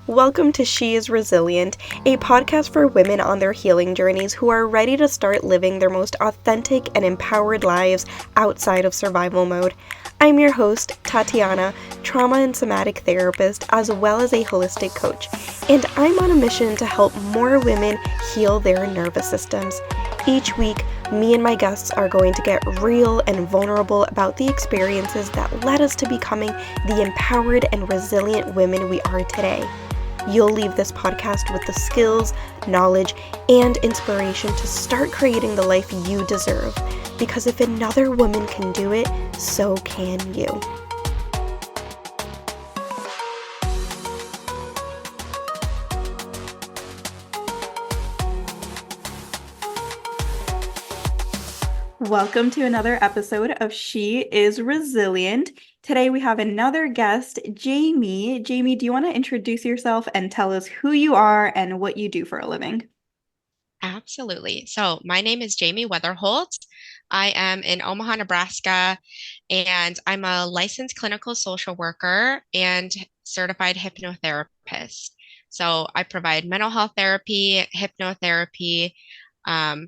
Welcome to She is Resilient, a podcast for women on their healing journeys who are ready to start living their most authentic and empowered lives outside of survival mode. I'm your host, Tatiana, trauma and somatic therapist, as well as a holistic coach, and I'm on a mission to help more women heal their nervous systems. Each week, me and my guests are going to get real and vulnerable about the experiences that led us to becoming the empowered and resilient women we are today. You'll leave this podcast with the skills, knowledge, and inspiration to start creating the life you deserve. Because if another woman can do it, so can you. Welcome to another episode of She is Resilient. Today we have another guest, Jaime. Jaime, do you want to introduce yourself and tell us who you are and what you do for a living? Absolutely. So, my name is Jaime Weatherholt. I am in Omaha, Nebraska, and I'm a licensed clinical social worker and certified hypnotherapist. So, I provide mental health therapy, hypnotherapy, um,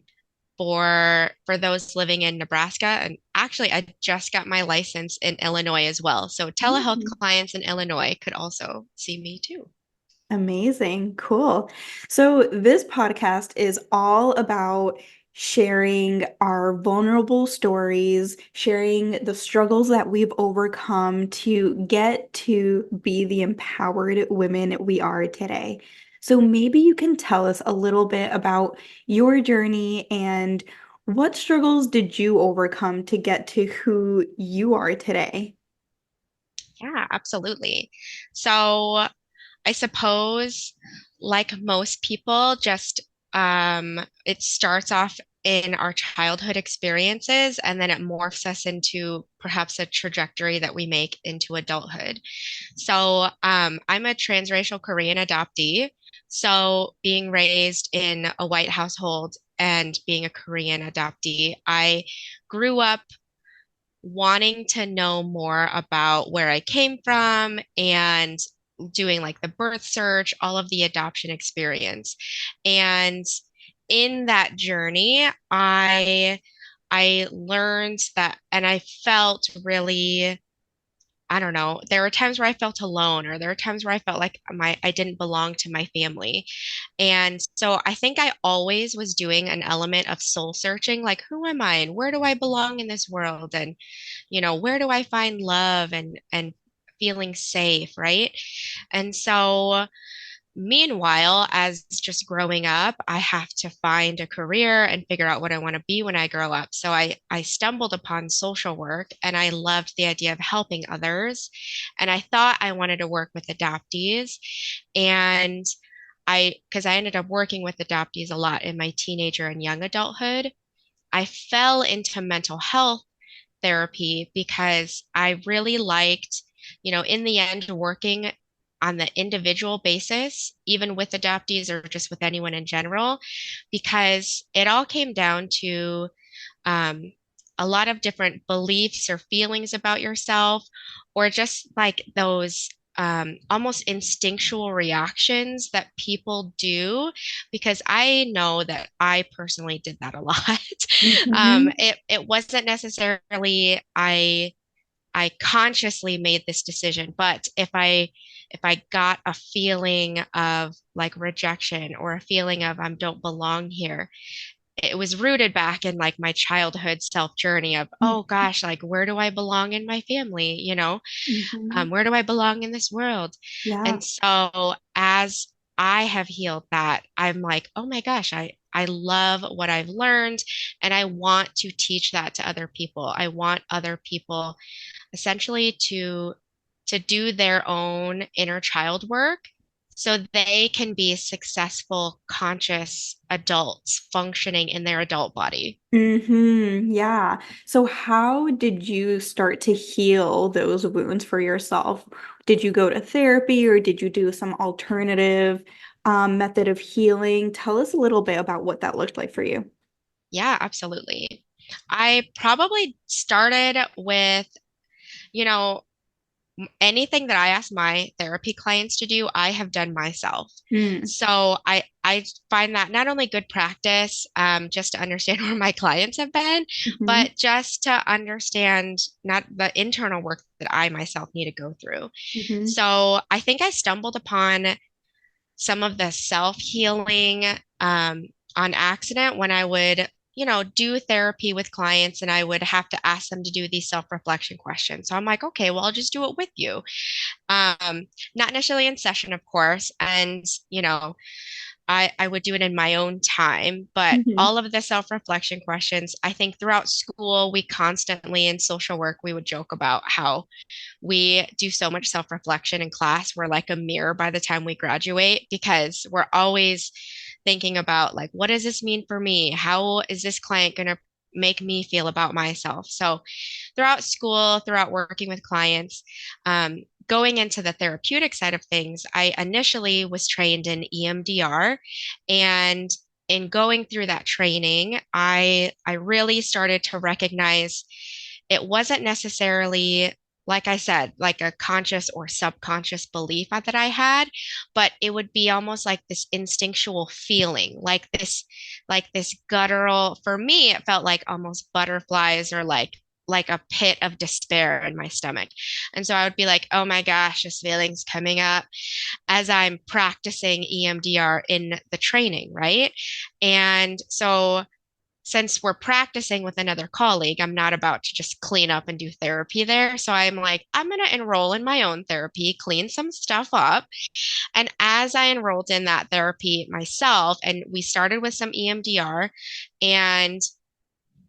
for those living in Nebraska. And actually, I just got my license in Illinois as well. So, telehealth Mm. clients in Illinois could also see me too. Amazing. Cool. So, this podcast is all about sharing our vulnerable stories, sharing the struggles that we've overcome to get to be the empowered women we are today. So, maybe you can tell us a little bit about your journey and what struggles did you overcome to get to who you are today? Yeah, absolutely. So, I suppose, like most people, just it starts off in our childhood experiences and then it morphs us into perhaps a trajectory that we make into adulthood. So, I'm a transracial Korean adoptee. So, being raised in a white household and being a Korean adoptee, I grew up wanting to know more about where I came from and doing like the birth search, all of the adoption experience. And in that journey, I learned that and I felt really I don't know. There were times where I felt alone, or there were times where I felt like I didn't belong to my family. And so I think I always was doing an element of soul searching, like who am I and where do I belong in this world? And where do I find love and feeling safe, right? And so meanwhile, as just growing up, I have to find a career and figure out what I want to be when I grow up. So I stumbled upon social work and I loved the idea of helping others. And I thought I wanted to work with adoptees. And because I ended up working with adoptees a lot in my teenager and young adulthood, I fell into mental health therapy because I really liked, in the end, working on the individual basis, even with adoptees or just with anyone in general, because it all came down to um, a lot of different beliefs or feelings about yourself, or just like those almost instinctual reactions that people do, because I know that I personally did that a lot. Mhm. It wasn't necessarily I consciously made this decision, but if I got a feeling of like rejection or a feeling of I don't belong here, it was rooted back in like my childhood self journey of, oh gosh, like where do I belong in my family? Mhm. Where do I belong in this world? Yeah. And so as I have healed that, I'm like, oh my gosh, I love what I've learned and I want to teach that to other people. I want other people essentially to do their own inner child work so they can be successful, conscious adults functioning in their adult body. Yeah. So how did you start to heal those wounds for yourself? Did you go to therapy or did you do some alternative method of healing? Tell us a little bit about what that looked like for you. Yeah, absolutely. I probably started with, you know, anything that I ask my therapy clients to do, I have done myself. Mm. So I find that not only good practice, just to understand where my clients have been, Mm-hmm. but just to understand not the internal work that I myself need to go through. Mm-hmm. So I think I stumbled upon some of the self-healing on accident when I would, do therapy with clients and I would have to ask them to do these self-reflection questions. So I'm like, okay, well, I'll just do it with you. Not initially in session, of course. And, I would do it in my own time, but Mm-hmm. all of the self-reflection questions, I think throughout school, we constantly in social work, we would joke about how we do so much self-reflection in class. We're like a mirror by the time we graduate because we're always thinking about like, what does this mean for me? How is this client going to make me feel about myself? So throughout school, throughout working with clients, going into the therapeutic side of things, I initially was trained in EMDR, and in going through that training, I really started to recognize it wasn't necessarily, like I said, like a conscious or subconscious belief that I had, but it would be almost like this instinctual feeling, like this guttural, for me, it felt like almost butterflies or like a pit of despair in my stomach. And so I would be like, oh my gosh, this feeling's coming up as I'm practicing EMDR in the training, right? And so since we're practicing with another colleague, I'm not about to just clean up and do therapy there. So I'm like, I'm going to enroll in my own therapy, clean some stuff up. And as I enrolled in that therapy myself, and we started with some EMDR and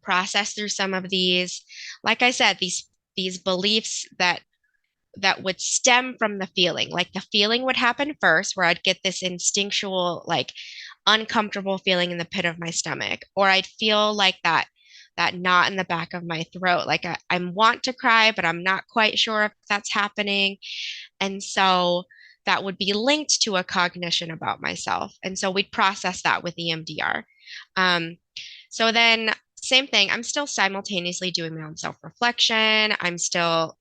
processed through some of these, like I said, these beliefs that would stem from the feeling. Like the feeling would happen first, where I'd get this instinctual, like uncomfortable feeling in the pit of my stomach, or I'd feel like that knot in the back of my throat. Like I want to cry, but I'm not quite sure if that's happening. And so that would be linked to a cognition about myself. And so we'd process that with EMDR. Um, so then, same thing, I'm still simultaneously doing my own self-reflection. I'm still,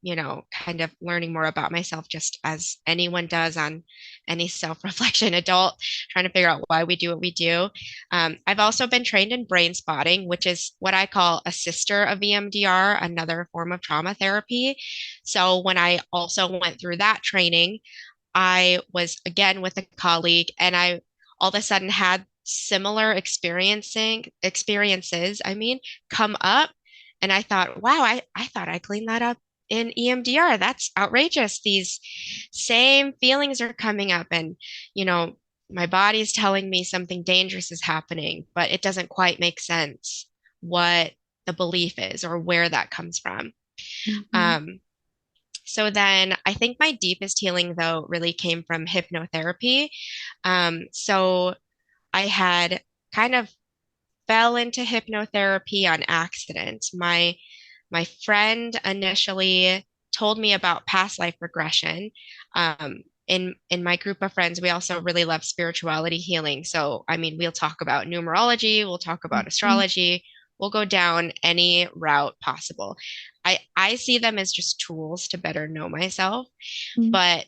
kind of learning more about myself, just as anyone does on any self-reflection adult, trying to figure out why we do what we do. I've also been trained in brain spotting, which is what I call a sister of EMDR, another form of trauma therapy. So when I also went through that training, I was again with a colleague and I all of a sudden had similar experiences, come up. And I thought, wow, I thought I cleaned that up in EMDR. That's outrageous. These same feelings are coming up and, you know, my body is telling me something dangerous is happening, but it doesn't quite make sense what the belief is or where that comes from. Mm-hmm. Um, so then I think my deepest healing, though, really came from hypnotherapy. So I had kind of fell into hypnotherapy on accident. My friend initially told me about past life regression. In my group of friends, we also really love spirituality healing. So, we'll talk about numerology, we'll talk about Mm-hmm. astrology, we'll go down any route possible. I see them as just tools to better know myself. But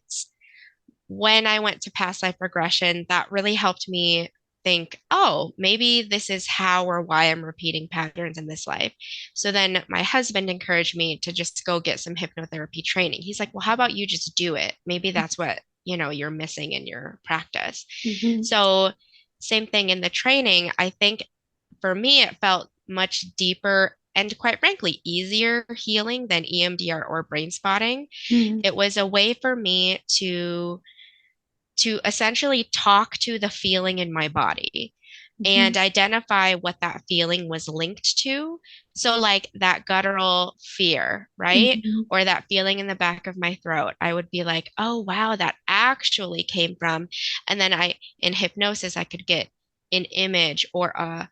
when I went to past life regression, that really helped me think, oh, maybe this is how or why I'm repeating patterns in this life. So then my husband encouraged me to just go get some hypnotherapy training. He's like, well, how about you just do it? Maybe that's what, you're missing in your practice. Mm-hmm. So same thing in the training. I think for me, it felt much deeper and quite frankly, easier healing than EMDR or brain spotting. Mm-hmm. It was a way for me to essentially talk to the feeling in my body Mm-hmm. and identify what that feeling was linked to. So, like that guttural fear, right? Mm-hmm. Or that feeling in the back of my throat, I would be like, oh, wow, that actually came from. And then in hypnosis, I could get an image or a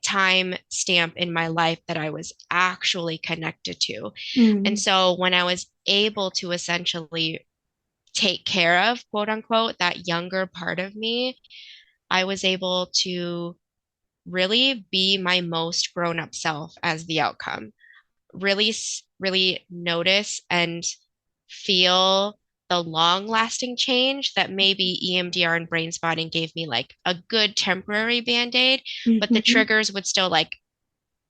time stamp in my life that I was actually connected to. And Mm-hmm. so when I was able to essentially take care of, quote unquote, that younger part of me, I was able to really be my most grown up self as the outcome. Really, really notice and feel the long lasting change that maybe EMDR and brain spotting gave me like a good temporary band-aid, but the Hmm. triggers would still like,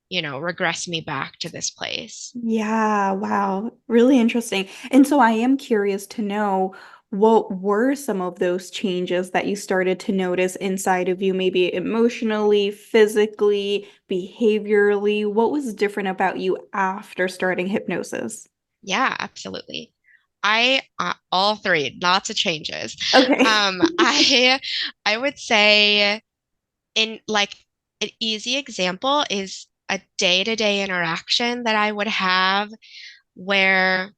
regress me back to this place. Yeah, wow. Really interesting. And so I am curious to know what were some of those changes that you started to notice inside of you, maybe emotionally, physically, behaviorally? What was different about you after starting hypnosis? Yeah, absolutely. All three, lots of changes. Okay. I would say in like an easy example is a day-to-day interaction that I would have where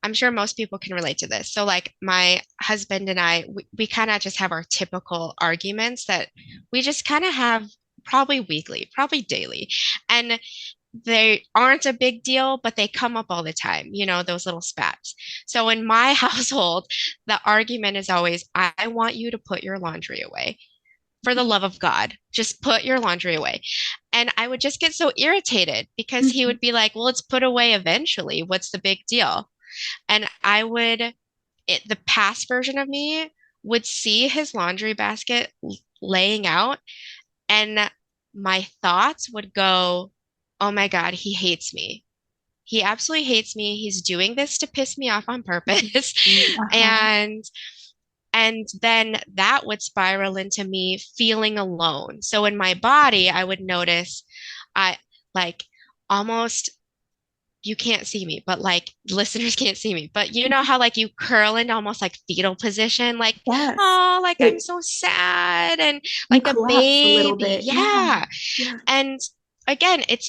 I'm sure most people can relate to this. So like my husband and we kind of just have our typical arguments that we just kind of have probably weekly, probably daily. And they aren't a big deal, but they come up all the time, those little spats. So in my household, the argument is always, I want you to put your laundry away. For the love of God, just put your laundry away. And I would just get so irritated because he Mhm. would be like, well, it's put away eventually. What's the big deal? And the past version of me would see his laundry basket laying out, and my thoughts would go, oh my God, he hates me. He absolutely hates me. He's doing this to piss me off on purpose. Uh-huh. And then that would spiral into me feeling alone. So in my body, I would notice I like almost you can't see me, but like listeners can't see me. But you know how like you curl into almost like fetal position, like, Yes. oh, like I'm Like so sad and you like a collapse a little baby. bit. Yeah. Yeah. Yeah. And again, it's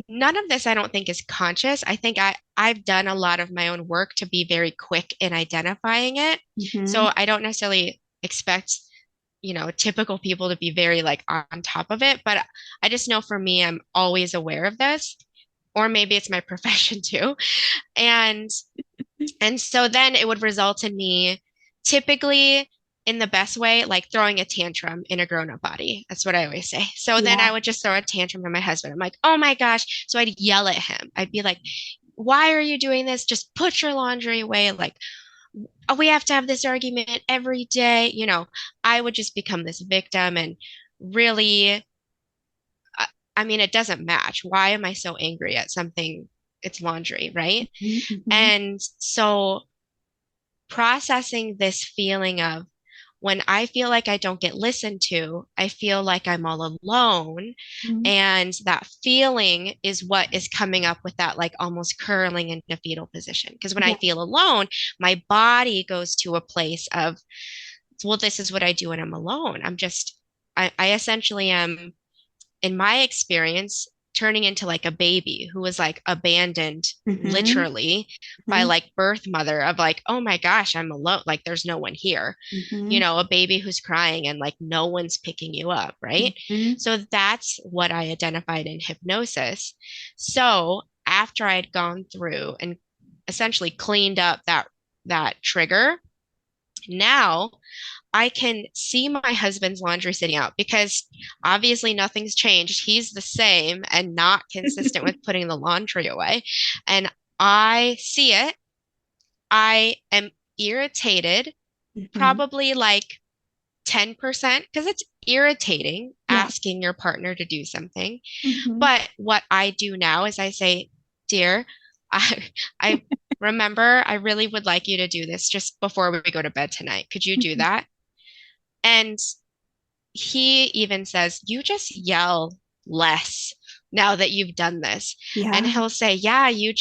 none of this I don't think is conscious. I think I've done a lot of my own work to be very quick in identifying it. Hmm. So I don't necessarily expect, typical people to be very like on top of it, but I just know for me, I'm always aware of this, or maybe it's my profession too. And so then it would result in me typically in the best way, like throwing a tantrum in a grown-up body. That's what I always say. So then I Yeah. would just throw a tantrum to my husband. I'm like, oh my gosh. So I'd yell at him. I'd be like, why are you doing this? Just put your laundry away. Like, oh, we have to have this argument every day. I would just become this victim and really, I I mean, it doesn't match. Why am I so angry at something? It's laundry, right? Hmm. And so processing this feeling of when I feel like I don't get listened to, I feel like I'm all alone. Hmm. And that feeling is what is coming up with that, like almost curling into fetal position. Because when I Yeah. feel alone, my body goes to a place of, well, this is what I do when I'm alone. I essentially am in my experience, turning into like a baby who was like abandoned Hmm. literally by Hmm. like birth mother of like, oh my gosh, I'm alone. Like there's no one here. Hmm. A baby who's crying and like no one's picking you up, right? Hmm. So that's what I identified in hypnosis. So after I had gone through and essentially cleaned up that trigger, now I can see my husband's laundry sitting out because obviously nothing's changed. He's the same and not consistent with putting the laundry away. And I see it. I am irritated, Hmm. probably like 10%, because it's irritating Yeah. asking your partner to do something. Hmm. But what I do now is I say, dear, I, I remember I really would like you to do this just before we go to bed tonight. Could you do that? And he even says, you just yell less now that you've done this. And Yeah. he'll say, yeah, you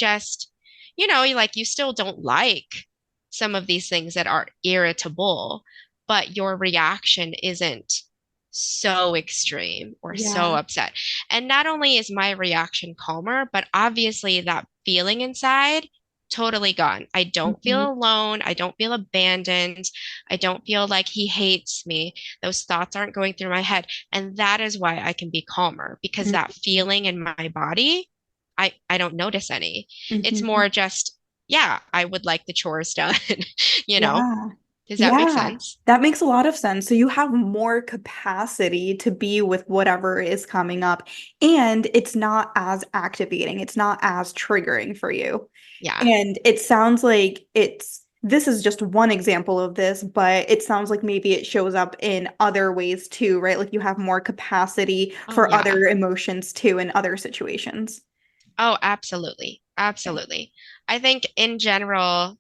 still don't like some of these things that are irritable, but your reaction isn't so extreme or so Yeah. upset. And not only is my reaction calmer, but obviously that feeling inside totally gone. I don't Hmm. feel alone. I don't feel abandoned. I don't feel like he hates me. Those thoughts aren't going through my head. And that is why I can be calmer because that Hmm. feeling in my body, I don't notice any. It's Hmm. more just, yeah, I would like the chores done, you know? Yeah. Does that make Yeah, sense? that makes a lot of sense. So you have more capacity to be with whatever is coming up, and it's not as activating, it's not as triggering for you. Yeah. And it sounds like this is just one example of this, but it sounds like maybe it shows up in other ways too, right? Like you have more capacity Oh, for yeah. other emotions too in other situations. Oh, absolutely. Absolutely. I think in general,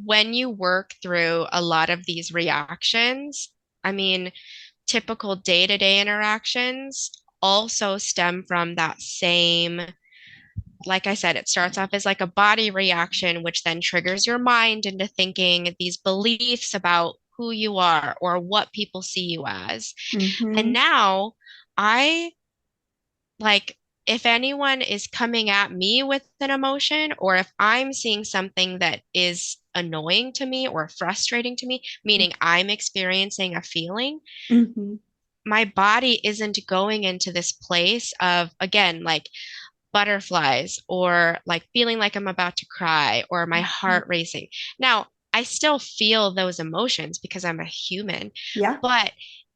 when you work through a lot of these reactions, I mean, typical day-to-day interactions also stem from that same, like I said, it starts off as like a body reaction, which then triggers your mind into thinking these beliefs about who you are or what people see you as. And Hmm. now I like, if anyone is coming at me with an emotion, or if I'm seeing something that is annoying to me or frustrating to me, meaning I'm experiencing a feeling, Hmm. my body isn't going into this place of, again, like butterflies or like feeling like I'm about to cry or my heart racing. Now, I still feel those emotions because I'm a human, Yeah. but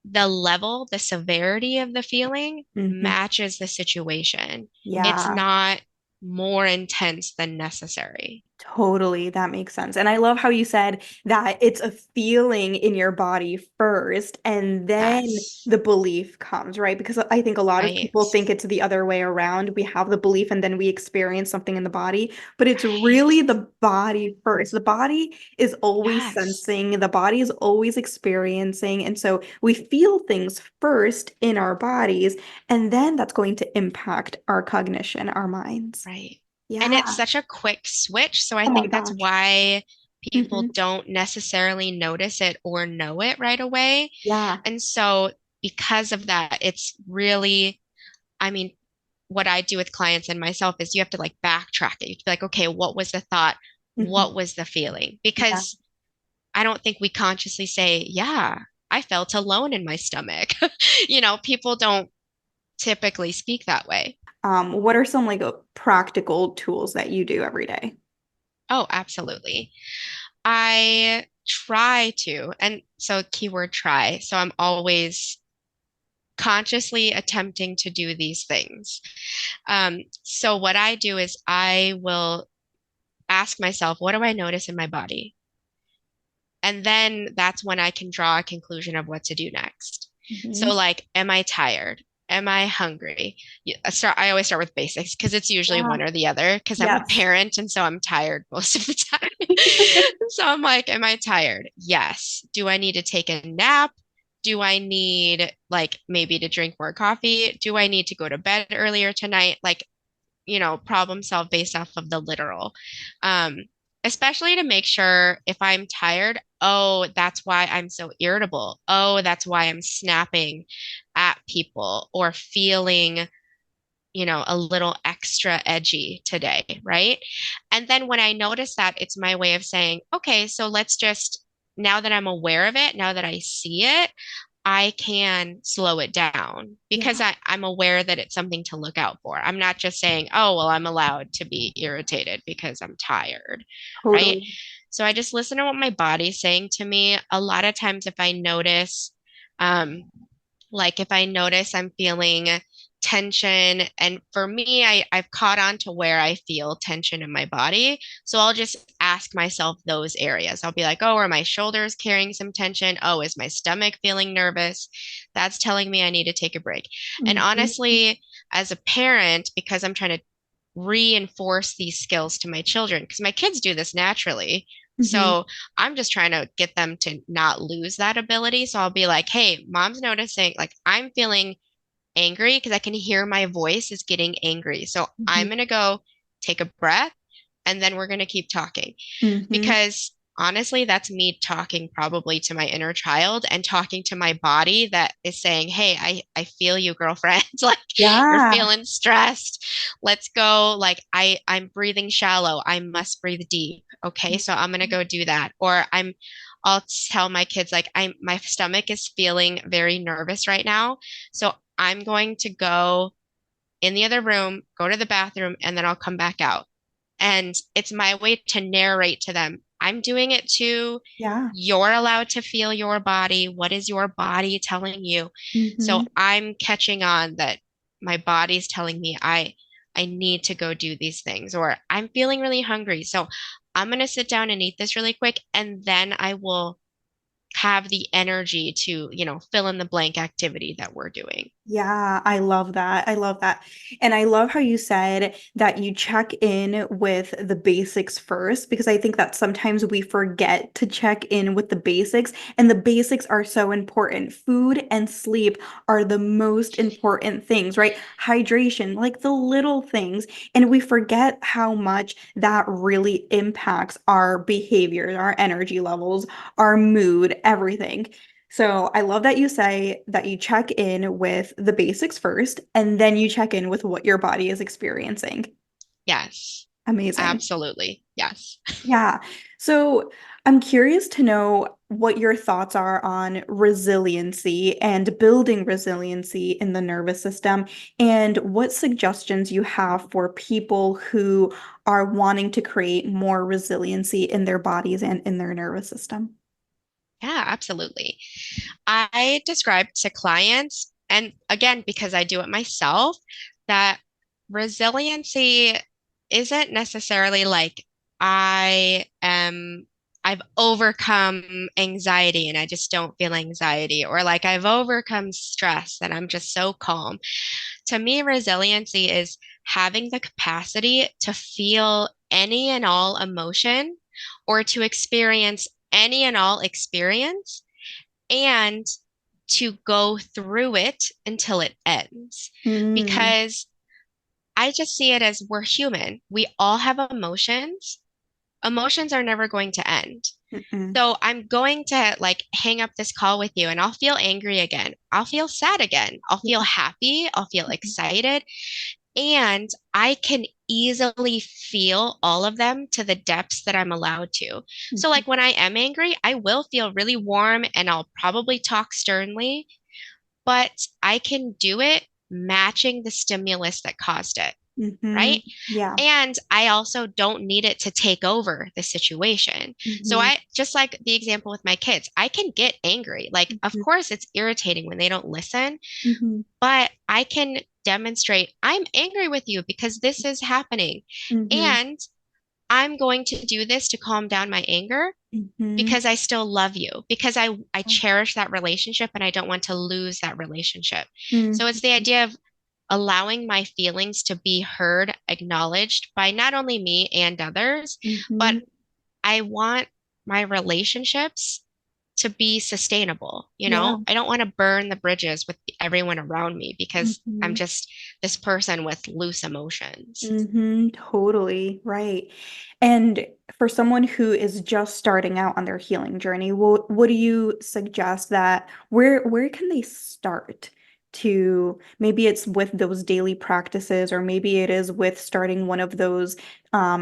the level, the severity of the feeling Hmm. matches the situation. It's Yeah. not more intense than necessary. Totally, that makes sense. And I love how you said that it's a feeling in your body first, and then Yes, the belief comes, right? Because I think a lot of right, people think it's the other way around. We have the belief and then we experience something in the body, but it's right. really the body first. The body is always Yes, sensing, the body is always experiencing. And so we feel things first in our bodies, and then that's going to impact our cognition, our minds. right. And Yeah. it's such a quick switch. So I Oh my think that's gosh. why people Hmm. don't necessarily notice it or know it right away. Yeah. And so because of that, it's really, I mean, what I do with clients and myself is you have to like backtrack it. You have to be like, okay, what was the thought? Hmm. What was the feeling? Yeah. Because I don't think we consciously say, yeah, I felt alone in my stomach. People don't typically speak that way. What are some like practical tools that you do every day? Oh, absolutely. I try to, and so keyword try. So I'm always consciously attempting to do these things. So what I do is I will ask myself, what do I notice in my body? And then that's when I can draw a conclusion of what to do next. So, Hmm. like, am I tired? Am I hungry? I always start with basics because it's usually Yeah. one or the other because I'm a Yes. parent and so I'm tired most of the time. So I'm like, am I tired? Yes. Do I need to take a nap? Do I need like maybe to drink more coffee? Do I need to go to bed earlier tonight? Like, problem solve based off of the literal. Um, Especially to make sure if I'm tired, oh, that's why I'm so irritable. Oh, that's why I'm snapping at people or feeling, a little extra edgy today, right? And then when I notice that, it's my way of saying, okay, so let's just, now that I'm aware of it, now that I see it, I can slow it down because Yeah, I'm aware that it's something to look out for. I'm not just saying, oh, well, I'm allowed to be irritated because I'm tired, right? totally. So I just listen to what my body's saying to me. A lot of times, if I notice, um, like if I notice I'm feeling tension, and for me, I've caught on to where I feel tension in my body. So I'll just ask myself those areas. I'll be like, oh, are my shoulders carrying some tension? Oh, is my stomach feeling nervous? That's telling me I need to take a break. And Hmm. honestly, as a parent, because I'm trying to reinforce these skills to my children, because my kids do this naturally. Hmm. So I'm just trying to get them to not lose that ability. So I'll be like, hey, mom's noticing, like, I'm feeling angry because I can hear my voice is getting angry. So I'm going to go take a breath and then we're going to keep talking Hmm. because honestly, that's me talking probably to my inner child and talking to my body that is saying, hey, I feel you, girlfriend. Like you're Yeah. feeling stressed. Let's go. Like I'm breathing shallow. I must breathe deep. Okay. So I'm gonna go do that. I'll tell my kids like my stomach is feeling very nervous right now. So I'm going to go in the other room, go to the bathroom, and then I'll come back out. And it's my way to narrate to them, I'm doing it too. Yeah. You're allowed to feel your body. What is your body telling you? So Mm-hmm. I'm catching on that my body's telling me I need to go do these things, or I'm feeling really hungry. So I'm going to sit down and eat this really quick, and then I will have the energy to, fill in the blank activity that we're doing. Yeah, I love that. I love that. And I love how you said that you check in with the basics first, because I think that sometimes we forget to check in with the basics, and the basics are so important. Food and sleep are the most important things, right? Hydration, like the little things. And we forget how much that really impacts our behavior, our energy levels, our mood, everything. So I love that you say that you check in with the basics first, and then you check in with what your body is experiencing. Yes, Amazing. absolutely. Yes. Yeah. So I'm curious to know what your thoughts are on resiliency and building resiliency in the nervous system, and what suggestions you have for people who are wanting to create more resiliency in their bodies and in their nervous system. Yeah, absolutely. I describe to clients, and again, because I do it myself, that resiliency isn't necessarily like I am, I've overcome anxiety and I just don't feel anxiety, or like I've overcome stress and I'm just so calm. To me, resiliency is having the capacity to feel any and all emotion or to experience any and all experience and to go through it until it ends. Mm, Because I just see it as we're human. We all have emotions. Emotions are never going to end. mm-mm, So I'm going to like hang up this call with you and I'll feel angry again. I'll feel sad again. I'll feel yeah, happy. I'll feel mhm, excited. And I can easily feel all of them to the depths that I'm allowed to. So, mhm, like when I am angry, I will feel really warm and I'll probably talk sternly, but I can do it matching the stimulus that caused it, mhm, right? yeah. And I also don't need it to take over the situation. So Mhm, I just like the example with my kids, I can get angry. Like, of mhm, course, it's irritating when they don't listen, mhm, but I can demonstrate I'm angry with you because this is happening. mhm, And I'm going to do this to calm down my anger mhm, because I still love you, because I cherish that relationship and I don't want to lose that relationship. So it's the mhm, idea of allowing my feelings to be heard, acknowledged by not only me and others, but mhm, I want my relationships to be sustainable. yeah. I don't want to burn the bridges with everyone around me because I'm Mhm, just this person with loose emotions. totally right. And for someone who is just starting out on their healing journey, what do you suggest that where can they start to, maybe it's with those daily practices, or maybe it is with starting one of those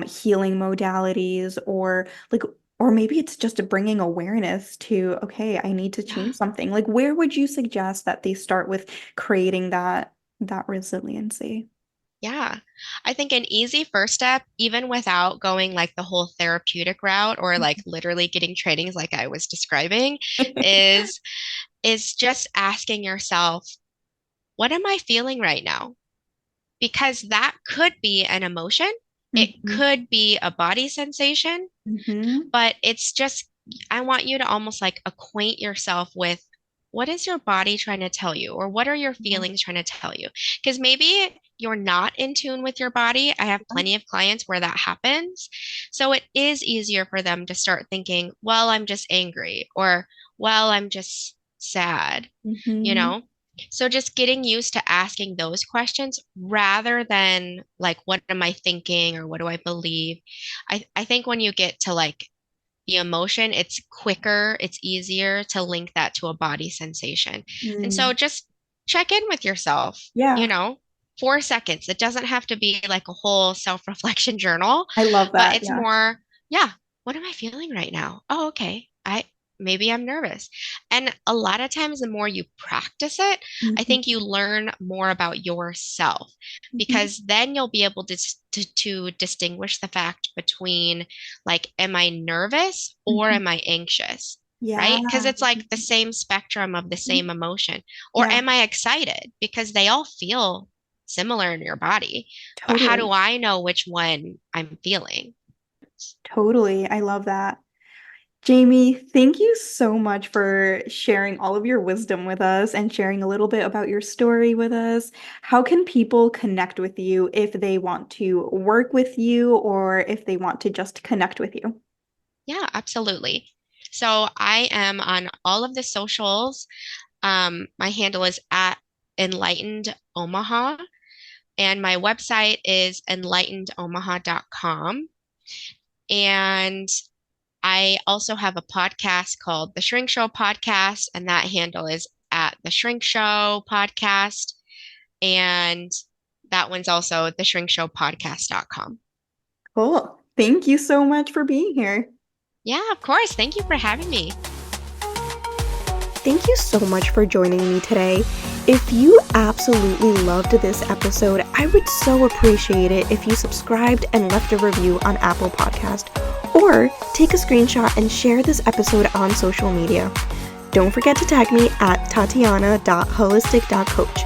healing modalities, or like, or maybe it's just bringing awareness to, okay, I need to Yeah. change something. Like, where would you suggest that they start with creating that resiliency? Yeah. I think an easy first step, even without going like the whole therapeutic route or like literally getting trainings like I was describing, is is just asking yourself, what am I feeling right now? Because that could be an emotion. It Mhm, could be a body sensation, mhm, but it's just, I want you to almost like acquaint yourself with what is your body trying to tell you, or what are your yeah, feelings trying to tell you? Because maybe you're not in tune with your body. I have plenty of clients where that happens. So it is easier for them to start thinking, well, I'm just angry, or well, I'm just sad, you mhm, know? So just getting used to asking those questions rather than like, what am I thinking or what do I believe? I think when you get to like the emotion, it's quicker, it's easier to link that to a body sensation. And so mm, just check in with yourself, you yeah, know, 4 seconds. It doesn't have to be like a whole self-reflection journal, I love but that. it's Yeah. more, yeah, what am I feeling right now? Oh, okay. maybe I'm nervous. And a lot of times, the more you practice it, I Mhm. think you learn more about yourself Mhm. because then you'll be able to distinguish the fact between like, am I nervous or Mhm. am I anxious? Yeah. Right? Because it's like the same spectrum of the same emotion. Or Yeah, am I excited? Because they all feel similar in your body. But how do totally. I know which one I'm feeling? Totally. I love that. Jamie, thank you so much for sharing all of your wisdom with us and sharing a little bit about your story with us. How can people connect with you if they want to work with you or if they want to just connect with you? Yeah, absolutely. So I am on all of the socials. My handle is at Enlightened Omaha, and my website is enlightenedomaha.com. And I also have a podcast called The Shrink Show Podcast, and that handle is at The Shrink Show Podcast. And that one's also theshrinkshowpodcast.com. Cool. Thank you so much for being here. Yeah, of course. Thank you for having me. Thank you so much for joining me today. If you absolutely loved this episode, I would so appreciate it if you subscribed and left a review on Apple Podcast, or take a screenshot and share this episode on social media. Don't forget to tag me at tatiana.holistic.coach.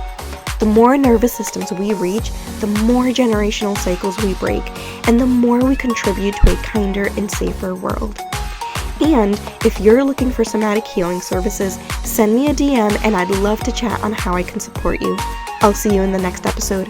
The more nervous systems we reach, the more generational cycles we break, and the more we contribute to a kinder and safer world. And if you're looking for somatic healing services, send me a DM and I'd love to chat on how I can support you. I'll see you in the next episode.